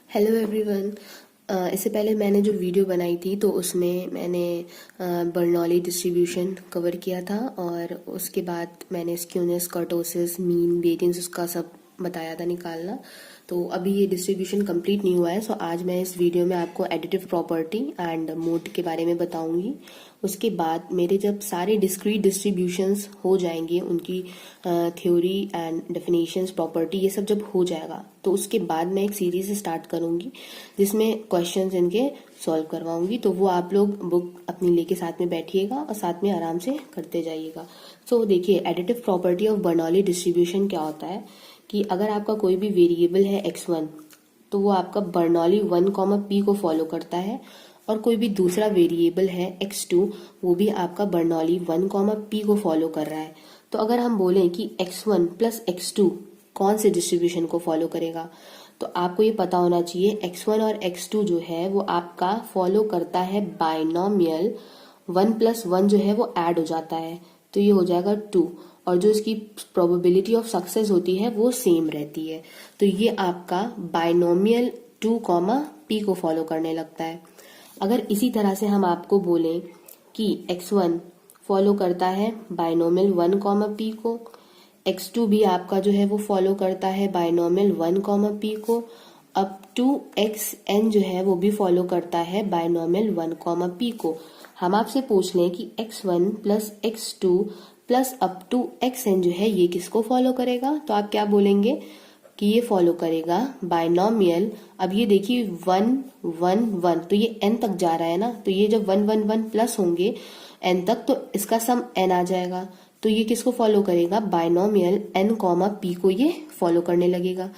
Hello everyone. इससे पहले मैंने जो वीडियो बनाई थी तो उसमें मैंने बर्नौली डिस्ट्रीब्यूशन कवर किया था और उसके बाद मैंने स्क्यूनेस, कर्टोसिस, मीन, वेरिएंस उसका सब बताया था निकालना। तो अभी ये डिस्ट्रीब्यूशन कंप्लीट नहीं हुआ है, सो आज मैं इस वीडियो में आपको एडिटिव प्रॉपर्टी एंड मोड के बारे में बताऊंगी। उसके बाद मेरे जब सारे डिस्क्रीट डिस्ट्रीब्यूशंस हो जाएंगे, उनकी थ्योरी एंड डेफिनेशंस, प्रॉपर्टी, ये सब जब हो जाएगा तो उसके बाद मैं एक सीरीज स्टार्ट करूंगी जिसमें क्वेश्चंस इनके सॉल्व करवाऊंगी। तो वो आप लोग बुक अपनी लेके साथ में बैठिएगा और साथ में आराम से करते जाइएगा। सो देखिए, additive property of Bernoulli distribution क्या होता है कि अगर आपका कोई भी वेरिएबल है x1 तो वो आपका बर्नौली 1, p को फॉलो करता है, और कोई भी दूसरा वेरिएबल है x2 वो भी आपका बर्नौली 1, p को फॉलो कर रहा है। तो अगर हम बोलें कि x1 प्लस x2 कौन से डिस्ट्रीब्यूशन को फॉलो करेगा, तो आपको ये पता होना चाहिए x1 और x2 जो है वो आपका फॉलो करता है बाइनोमियल 1 प्लस 1 जो है वो ऐड हो जाता है, तो ये हो जाएगा 2, और जो इसकी प्रोबेबिलिटी ऑफ सक्सेस होती है वो सेम रहती है। तो ये आपका बाइनोमियल 2, p को फॉलो करने लगता है। अगर इसी तरह से हम आपको बोलें कि x1 फॉलो करता है बाइनोमियल 1, p को, x2 भी आपका जो है वो फॉलो करता है बाइनोमियल 1, p को, अब टू xn जो है वो भी फॉलो करता है बाइनोमियल 1, p को। हम आपसे पूछ लें कि x1 plus x2 plus up to xn जो है ये किसको फॉलो करेगा, तो आप क्या बोलेंगे कि ये फॉलो करेगा बाइनोमियल। अब ये देखिए 1 1 1, तो ये n तक जा रहा है ना, तो ये जब 1 1 1 प्लस होंगे n तक तो इसका सम n आ जाएगा, तो ये किसको फॉलो करेगा, बाइनोमियल n, p को ये फॉलो करने लगेगा।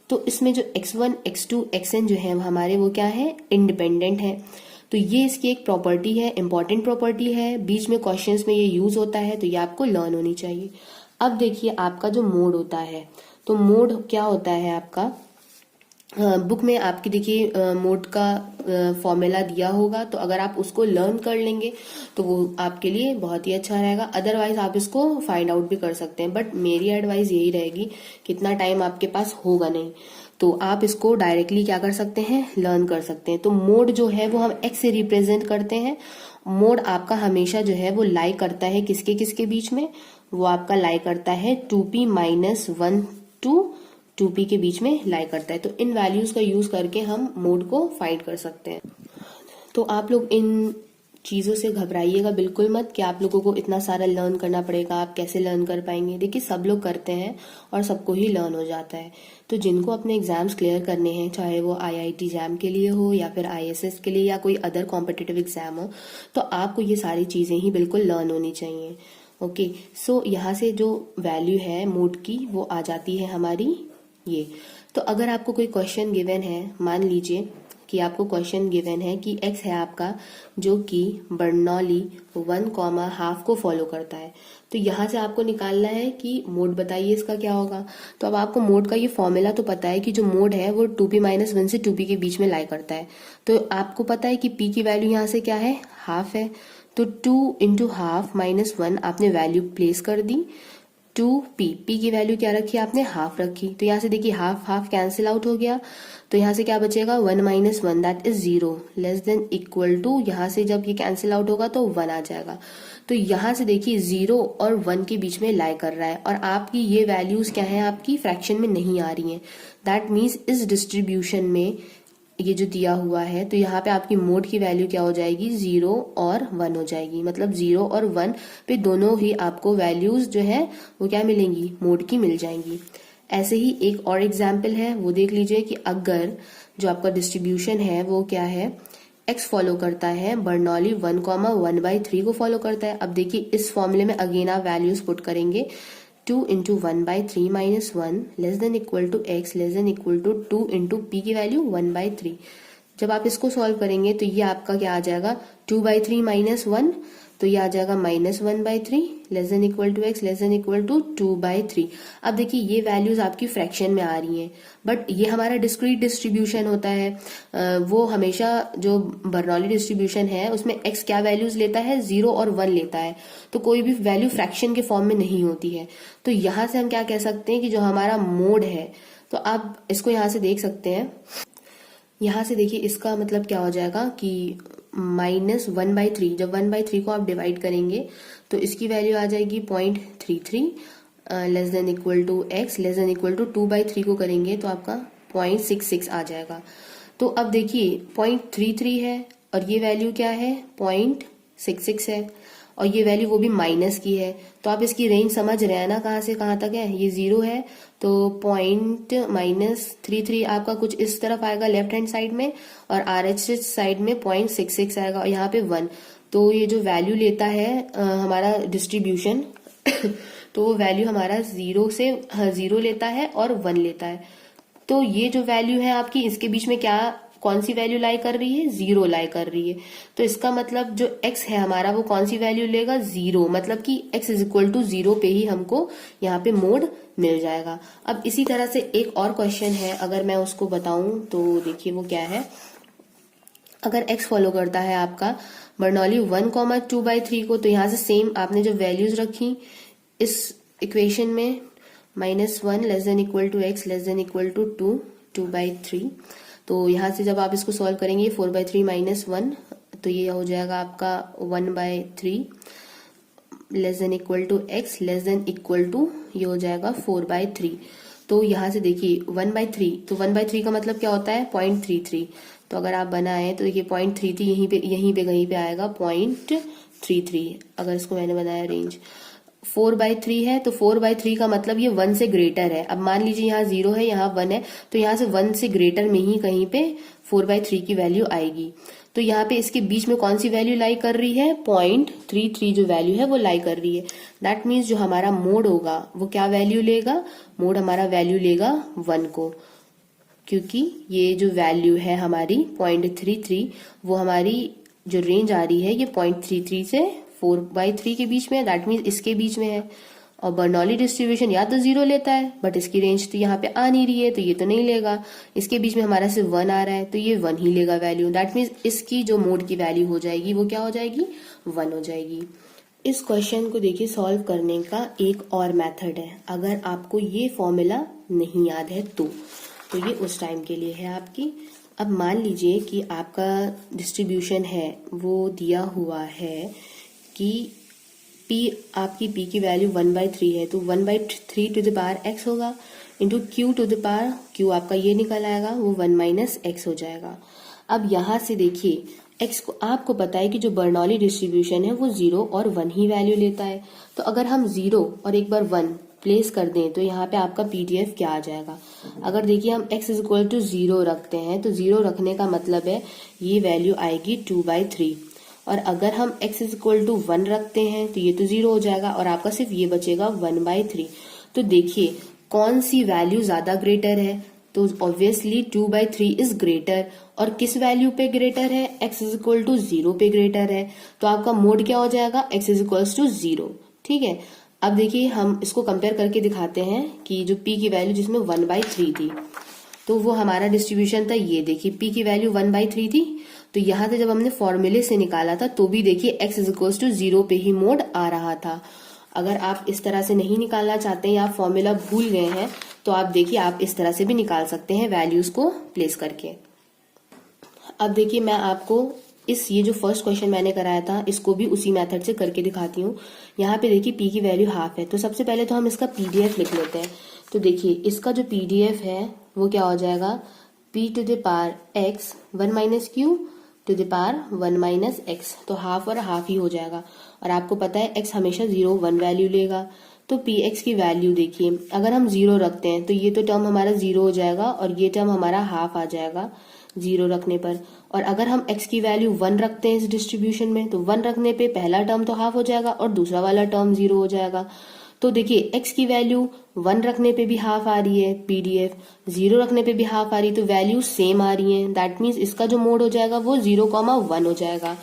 तो इसमें जो x1 x2 xn जो है हमारे वो क्या है, इंडिपेंडेंट है। तो ये इसकी एक प्रॉपर्टी है, इंपॉर्टेंट प्रॉपर्टी है, बीच में क्वेश्चंस में ये यूज होता है, तो ये आपको लर्न होनी चाहिए। अब देखिए आपका जो मोड होता है, तो मोड क्या होता है आपका, बुक में आपकी देखिए मोड का फॉर्मूला दिया होगा, तो अगर आप उसको लर्न कर लेंगे तो वो आपके लिए बहुत ही अच्छा रहेगा। अदरवाइज आप इसको फाइंड आउट भी कर सकते हैं, बट मेरी एडवाइस यही रहेगी, कितना टाइम आपके पास होगा नहीं, तो आप इसको डायरेक्टली क्या कर सकते हैं, लर्न कर सकते हैं। तो मोड जो है वो हम x से रिप्रेजेंट करते हैं। मोड आपका हमेशा जो है वो लाई करता है किसके किसके बीच में, वो आपका लाई करता है 2p माइनस 1 टू 2p के बीच में लाई करता है। तो इन वैल्यूज का यूज करके हम मोड को फाइंड कर सकते हैं। तो आप लोग इन चीजों से घबराइएगा बिल्कुल मत कि आप लोगों को इतना सारा लर्न करना पड़ेगा, आप कैसे लर्न कर पाएंगे। देखिए सब लोग करते हैं और सबको ही लर्न हो जाता है। तो जिनको अपने एग्जाम्स क्लियर करने हैं, चाहे वो IIT जैम के लिए हो या फिर ISS के लिए या कोई अदर कॉम्पिटिटिव एग्जाम हो, तो आपको ये सारी चीजें ही बिल्कुल लर्न होनी चाहिए। ओके, सो यहाँ से जो वैल्यू है मोड की वो आ जाती है हमारी ये। तो अगर आपको कोई क्वेश्चन गिवन है, मान लीजिए कि आपको क्वेश्चन गिवन है कि x है आपका जो कि बर्नौली 1, हाफ को फॉलो करता है, तो यहाँ से आपको निकालना है कि मोड बताइए इसका क्या होगा। तो अब आपको मोड का ये फॉर्मूला तो पता है कि जो मोड है वो 2p माइनस 1 से 2p के बीच में लाई करता है। तो आपको पता है कि p की वैल्यू यहाँ से क्या है, हाफ है, तो 2 इंटू हाफ माइनस 1 आपने वैल्यू प्लेस कर दी। 2p, p की वैल्यू क्या रखी आपने, हाफ रखी, तो यहाँ से देखिए हाफ हाफ कैंसिल आउट हो गया, तो यहाँ से क्या बचेगा 1 minus 1 that is 0 less than equal to, यहाँ से जब ये कैंसिल आउट होगा तो 1 आ जाएगा। तो यहाँ से देखिए 0 और 1 के बीच में लाई कर रहा है, और आपकी ये वैल्यूज क्या है, आपकी फ्रैक्शन में नहीं आ रही हैं। दैट मीन्स इस डिस्ट्रीब्यूशन में ये जो दिया हुआ है, तो यहाँ पे आपकी मोड की वैल्यू क्या हो जाएगी, 0 और 1 हो जाएगी। मतलब 0 और 1 पे दोनों ही आपको वैल्यूज जो है वो क्या मिलेंगी, मोड की मिल जाएंगी। ऐसे ही एक और एग्जाम्पल है, वो देख लीजिए कि अगर जो आपका डिस्ट्रीब्यूशन है वो क्या है, x फॉलो करता है बर्नौली 1, 1/3 को फॉलो करता है। अब देखिए इस फॉर्मूले में अगेन आप वैल्यूज पुट करेंगे, 2 into 1/3 minus 1 less than equal to x less than equal to 2 into p की वैल्यू 1/3। जब आप इसको सॉल्व करेंगे तो ये आपका क्या आ जाएगा, 2/3 माइनस 1, तो ये आ जाएगा minus 1/3 less than equal to x less than equal to 2/3। अब देखिए ये वैल्यूज आपकी फ्रैक्शन में आ रही हैं, बट ये हमारा डिस्क्रीट डिस्ट्रीब्यूशन होता है। वो हमेशा जो बर्नौली डिस्ट्रीब्यूशन है उसमें x क्या वैल्यूज लेता है, 0 और 1 लेता है, तो कोई भी वैल्यू फ्रैक्शन के फॉर्म में नहीं होती है। तो यहाँ से हम क्या कह सकते हैं कि जो हमारा मोड है, तो आप इसको यहाँ से देख सकते हैं, यहाँ से देखिए इसका मतलब क्या हो जाएगा कि -1/3, जब 1/3 को आप डिवाइड करेंगे तो इसकी वैल्यू आ जाएगी 0.33, less than equal to x less than equal to 2/3 को करेंगे तो आपका 0.66 आ जाएगा। तो अब देखिए 0.33 है और ये वैल्यू क्या है, 0.66 है, और ये वैल्यू वो भी माइनस की है। तो आप इसकी रेंज समझ रहे हैं ना, कहाँ से कहाँ तक है, ये 0 है तो -33 आपका कुछ इस तरफ आएगा लेफ्ट हैंड साइड में, और RHS साइड में 0.66 आएगा, और यहाँ पे 1। तो ये जो वैल्यू लेता है हमारा डिस्ट्रीब्यूशन तो वो वैल्यू हमारा 0 लेता है और 1 लेता है। तो ये जो वैल्यू है आपकी, इसके बीच में क्या, कौन सी वैल्यू लाई कर रही है, 0 लाई कर रही है। तो इसका मतलब जो x है हमारा वो कौन सी वैल्यू लेगा, 0, मतलब कि x इज इक्वल टू 0 पे ही हमको यहाँ पे मोड मिल जाएगा। अब इसी तरह से एक और क्वेश्चन है, अगर मैं उसको बताऊं तो देखिए वो क्या है। अगर x फॉलो करता है आपका बर्नौली 1,2/3 को, तो यहाँ से सेम आपने जो वैल्यूज रखी इस इक्वेशन में, -1 less than equal to x less than equal to 2/3, तो यहाँ से जब आप इसको सॉल्व करेंगे 4/3 -1, तो ये हो जाएगा आपका 1/3 less than equal to x less than equal to, ये हो जाएगा 4/3। तो यहाँ से देखिए 1/3, तो 1/3 का मतलब क्या होता है, 0.33। तो अगर आप बनाए तो देखिए 0.33 यहीं पे कहीं पे आएगा 0.33, अगर इसको मैंने बनाया रेंज। 4/3 है तो 4/3 का मतलब ये 1 से ग्रेटर है। अब मान लीजिए यहाँ 0 है, यहाँ 1 है, तो यहाँ से 1 से ग्रेटर में ही कहीं पे 4/3 की वैल्यू आएगी। तो यहाँ पे इसके बीच में कौन सी वैल्यू लाई कर रही है, 0.33 जो वैल्यू है वो लाई कर रही है। दैट मीन्स जो हमारा मोड होगा वो क्या वैल्यू लेगा, मोड हमारा वैल्यू लेगा 1 को, क्योंकि ये जो वैल्यू है हमारी 0.33 वो हमारी जो रेंज आ रही है ये 0.33 से 4/3 के बीच में है। दैट मीन्स इसके बीच में है। और बर्नौली डिस्ट्रीब्यूशन या तो 0 लेता है, बट इसकी रेंज तो यहाँ पे आ नहीं रही है तो ये तो नहीं लेगा। इसके बीच में हमारा सिर्फ 1 आ रहा है तो ये 1 ही लेगा वैल्यू। दैट मीन्स इसकी जो मोड की वैल्यू हो जाएगी वो क्या हो जाएगी, 1 हो जाएगी। इस क्वेश्चन को देखिए सॉल्व करने का एक और मेथड है। अगर आपको ये फॉर्मूला नहीं याद है तो ये उस टाइम के लिए है आपकी। अब मान लीजिए कि आपका डिस्ट्रीब्यूशन है वो दिया हुआ है कि p, आपकी p की वैल्यू 1/3 है, तो 1/3 टू द पावर x होगा into q to the power, q आपका ये निकल आएगा वो 1 - x हो जाएगा। अब यहाँ से देखिए x को आपको पता है कि जो बर्नौली डिस्ट्रीब्यूशन है वो 0 और 1 ही वैल्यू लेता है। तो अगर हम 0 और एक बार 1 प्लेस कर दें तो यहाँ पे आपका PDF क्या आ जाएगा। अगर देखिए हम x इज इक्वल टू 0 रखते हैं तो 0 रखने का मतलब है ये वैल्यू आएगी 2/3, और अगर हम x इज इक्वल टू 1 रखते हैं तो ये तो 0 हो जाएगा और आपका सिर्फ ये बचेगा 1/3। तो देखिए कौन सी वैल्यू ज्यादा ग्रेटर है, तो ऑब्वियसली 2/3 इज ग्रेटर। और किस वैल्यू पे ग्रेटर है, x इज इक्वल टू 0 पे ग्रेटर है। तो आपका मोड क्या हो जाएगा, x इज इक्वल टू 0। ठीक है, अब देखिए हम इसको कंपेयर करके दिखाते हैं कि जो p की वैल्यू जिसमें 1/3 थी, तो वो हमारा डिस्ट्रीब्यूशन था। ये देखिए p की वैल्यू 1/3 थी, तो यहाँ से जब हमने फॉर्मूले से निकाला था तो भी देखिए x इज इक्वल टू 0 पे ही मोड आ रहा था। अगर आप इस तरह से नहीं निकालना चाहते हैं या आप फॉर्मूला भूल गए हैं तो आप देखिए आप इस तरह से भी निकाल सकते हैं वैल्यूज को प्लेस करके। अब देखिए मैं आपको ये जो फर्स्ट क्वेश्चन मैंने कराया था इसको भी उसी मेथड से करके दिखाती हूँ। यहाँ पे देखिए p की वैल्यू हाफ है, तो सबसे पहले तो हम इसका PDF लिख लेते हैं। तो देखिए इसका जो PDF है वो क्या हो जाएगा, p to the power x 1 - q to the power 1 - x, तो हाफ और हाफ ही हो जाएगा। और आपको पता है x हमेशा 0 1 वैल्यू लेगा। तो px की वैल्यू देखिए अगर हम 0 रखते हैं तो ये तो टर्म हमारा 0 हो जाएगा और ये टर्म हमारा हाफ आ जाएगा 0 रखने पर। और अगर हम x की वैल्यू 1 रखते हैं इस डिस्ट्रीब्यूशन में तो 1 रखने पे पहला टर्म तो हाफ हो जाएगा और दूसरा वाला टर्म 0 हो जाएगा। तो देखिए x की वैल्यू 1 रखने पे भी हाफ आ रही है PDF, 0 रखने पे भी हाफ आ रही है, तो वैल्यू सेम आ रही है। दैट मीन्स इसका जो मोड हो जाएगा वो 0,1 हो जाएगा।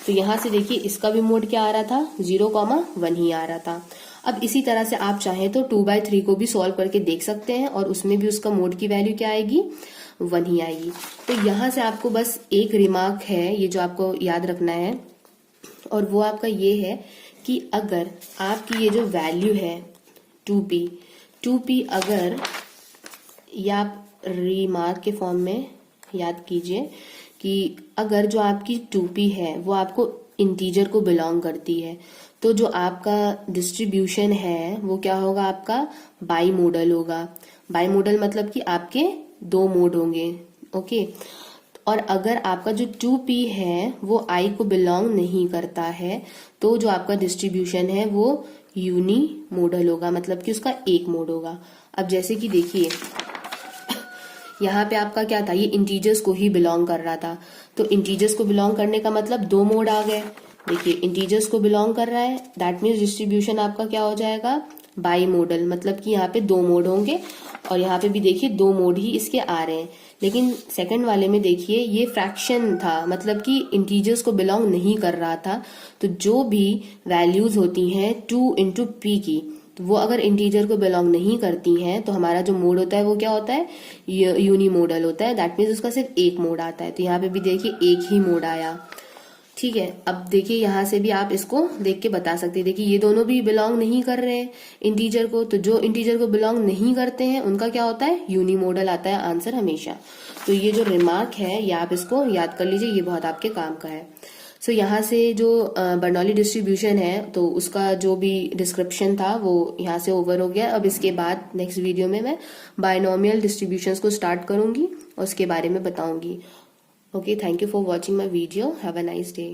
तो यहाँ से देखिए इसका भी मोड क्या आ रहा था, 0,1 ही आ रहा था। अब इसी तरह से आप चाहें तो 2/3 को भी सॉल्व करके देख सकते हैं और उसमें भी उसका मोड की वैल्यू क्या आएगी, 1 ही आएगी। तो यहाँ से आपको बस एक रिमार्क है ये जो आपको याद रखना है, और वो आपका ये है कि अगर आपकी ये जो वैल्यू है 2p अगर, या आप रिमार्क के फॉर्म में याद कीजिए कि अगर जो आपकी 2p है वो आपको इंटीजर को बिलोंग करती है तो जो आपका डिस्ट्रीब्यूशन है वो क्या होगा, आपका बाई मोडल होगा। बाई मोडल मतलब कि आपके दो मोड होंगे, ओके। और अगर आपका जो 2p है वो i को बिलोंग नहीं करता है तो जो आपका डिस्ट्रीब्यूशन है वो यूनी मोडल होगा, मतलब कि उसका एक मोड होगा। अब जैसे कि देखिए यहाँ पे आपका क्या था, ये इंटीजर्स को ही बिलोंग कर रहा था, तो इंटीजर्स को बिलोंग करने का मतलब दो मोड आ गए। देखिए इंटीजर्स को बिलोंग कर रहा है, दैट मीन्स डिस्ट्रीब्यूशन आपका क्या हो जाएगा, बाई मोडल, मतलब कि यहाँ पे दो मोड होंगे। और यहाँ पे भी देखिए दो मोड ही इसके आ रहे हैं। लेकिन सेकंड वाले में देखिए ये फ्रैक्शन था, मतलब कि इंटीजर्स को बिलोंग नहीं कर रहा था। तो जो भी वैल्यूज होती हैं 2 × p की, तो वो अगर इंटीजर को बिलोंग नहीं करती हैं तो हमारा जो मोड होता है वो क्या होता है, यूनी मोडल होता है। दैट मीन्स उसका सिर्फ एक मोड आता है। तो यहाँ पे भी देखिए एक ही मोड आया, ठीक है। अब देखिए यहाँ से भी आप इसको देख के बता सकते हैं, देखिए ये दोनों भी बिलोंग नहीं कर रहे हैं इंटीजर को, तो जो इंटीजर को बिलोंग नहीं करते हैं उनका क्या होता है, यूनी मॉडल आता है आंसर हमेशा। तो ये जो रिमार्क है ये आप इसको याद कर लीजिए, ये बहुत आपके काम का है। सो यहाँ से जो बर्नौली डिस्ट्रीब्यूशन है तो उसका जो भी डिस्क्रिप्शन था वो यहाँ से ओवर हो गया। अब इसके बाद नेक्स्ट वीडियो में मैं बायनोमियल डिस्ट्रीब्यूशंस को स्टार्ट करूंगी और उसके बारे में बताऊंगी। Okay, thank you for watching my video. Have a nice day.